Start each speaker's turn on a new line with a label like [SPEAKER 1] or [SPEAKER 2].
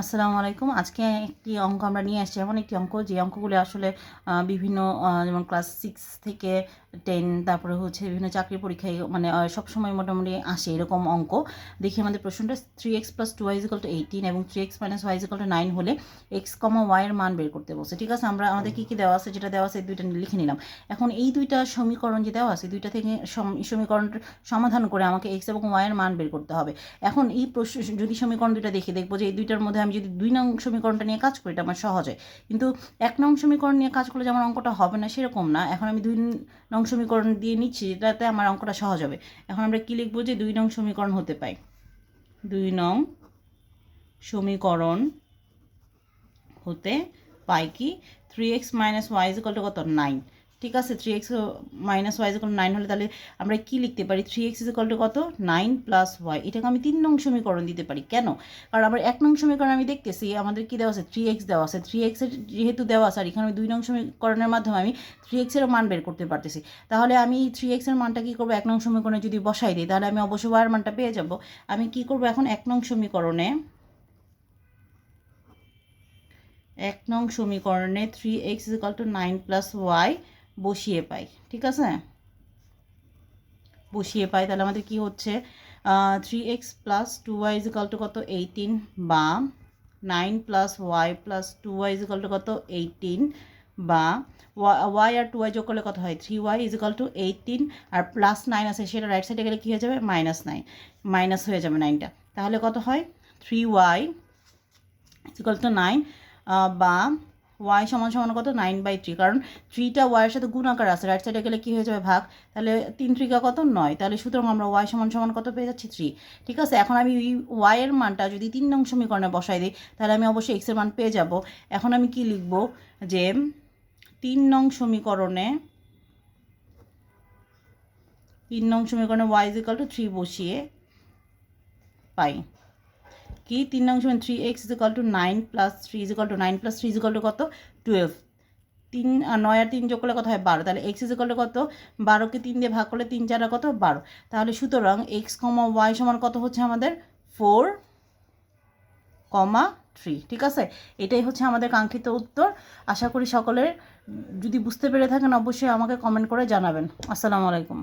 [SPEAKER 1] আসসালামু আলাইকুম। আজকে একটি অঙ্ক আমরা নিয়ে আসছি, এমন একটি অঙ্ক যে অঙ্কগুলো আসলে বিভিন্ন যেমন ক্লাস 6 থেকে 10, তারপরে হচ্ছে বিভিন্ন চাকরির পরীক্ষায় মানে সবসময় মোটামুটি আসে এরকম অঙ্ক। দেখি আমাদের প্রশ্নটা 3x + 2y = 18 এবং 3x - y = 9 হলে x, y এর মান বের করতে বলছে। ঠিক আছে, আমাদের কী কী দেওয়া আছে, যেটা দেওয়া আছে এই দুইটা লিখে নিলাম। এখন এই দুইটা সমীকরণ যে দেওয়া আছে, দুইটা থেকে সমীকরণটা সমাধান করে আমাকে x এবং y এর মান বের করতে হবে। এখন এই প্রশ্ন যদি সমীকরণ দুইটা দেখবো যে এই দুইটার মধ্যে আমি যদি 2 নং সমীকরণটা নিয়ে কাজ করি এটা আমার সহজ হয়, কিন্তু 1 নং সমীকরণ নিয়ে কাজ করলে যে আমার অঙ্কটা হবে না সেরকম না। এখন আমি 2 নং সমীকরণ দিয়ে নিচ্ছি, যেটাতে আমার অঙ্কটা সহজ হবে। এখন আমরা কি লিখবো যে 2 নং সমীকরণ হতে পাই, 2 নং সমীকরণ হতে পাই কি 3x - y = কত 9। ঠিক আছে, 3x - y = 9 হলে তাহলে আমরা কি লিখতে পারি, 3x = কত 9 + y। এটাকে আমি 3 নং সমীকরণ দিতে পারি। কেন? কারণ আমার 1 নং সমীকরণ আমি দেখতেছি আমাদের কি দেওয়া আছে, 3x দেওয়া আছে। 3x এর যেহেতু দেওয়া আছে আর এখানে আমি 2 নং সমীকরণের মাধ্যমে আমি 3x এর মান বের করতে পারতেছি। তাহলে আমি 3x এর মানটা কী করবো, 1 নং সমীকরণে যদি বসাই দিই তাহলে আমি অবশ্যই y এর মানটা পেয়ে যাব। আমি কি করব এখন 1 নং সমীকরণে 3x = 9 + y বসিয়ে পাই। ঠিক আছে, বসিয়ে পাই তাহলে আমাদের কি হচ্ছে 3x + 2y = কত 18, বা 9 + y + 2y = কত 18, বা y আর 2y যোগ করলে কত হয় 3y = 18, আর +9 আছে সেটা রাইট সাইডে গেলে কী হয়ে যাবে -9, মাইনাস হয়ে যাবে 9টা। তাহলে কত হয় 3y = 9, বা y = কত 9/3, কারণ 3টা y এর সাথে গুণ আকার আছে, রাইট সাইডে গেলে কী হয়ে যাবে ভাগ। তাহলে 3 × 3 কত 9, তাহলে সুতরাং আমরা y = কত পেয়ে যাচ্ছি 3। ঠিক আছে, এখন আমি y এর মানটা যদি 3 নং সমীকরণে বসাই দিই তাহলে আমি অবশ্যই x এর মান পেয়ে যাব। এখন আমি কি লিখব যে 3 নং সমীকরণে y = 3 বসিয়ে পাই কি 3 নং সমীকরণ 3x = 9 + 3 = 9 + 3 = কত 12। 9 আর 3 যোগ করলে কত হয় 12, তাহলে x = কত 12কে 3 দিয়ে ভাগ করলে 3 × 4 কত 12। তাহলে সুতরাং x, y সমান কত হচ্ছে আমাদের 4, 3। ঠিক আছে, এটাই হচ্ছে আমাদের কাঙ্ক্ষিত উত্তর। আশা করি সকলের যদি বুঝতে পেরে থাকেন অবশ্যই আমাকে কমেন্ট করে জানাবেন। আসসালামু আলাইকুম।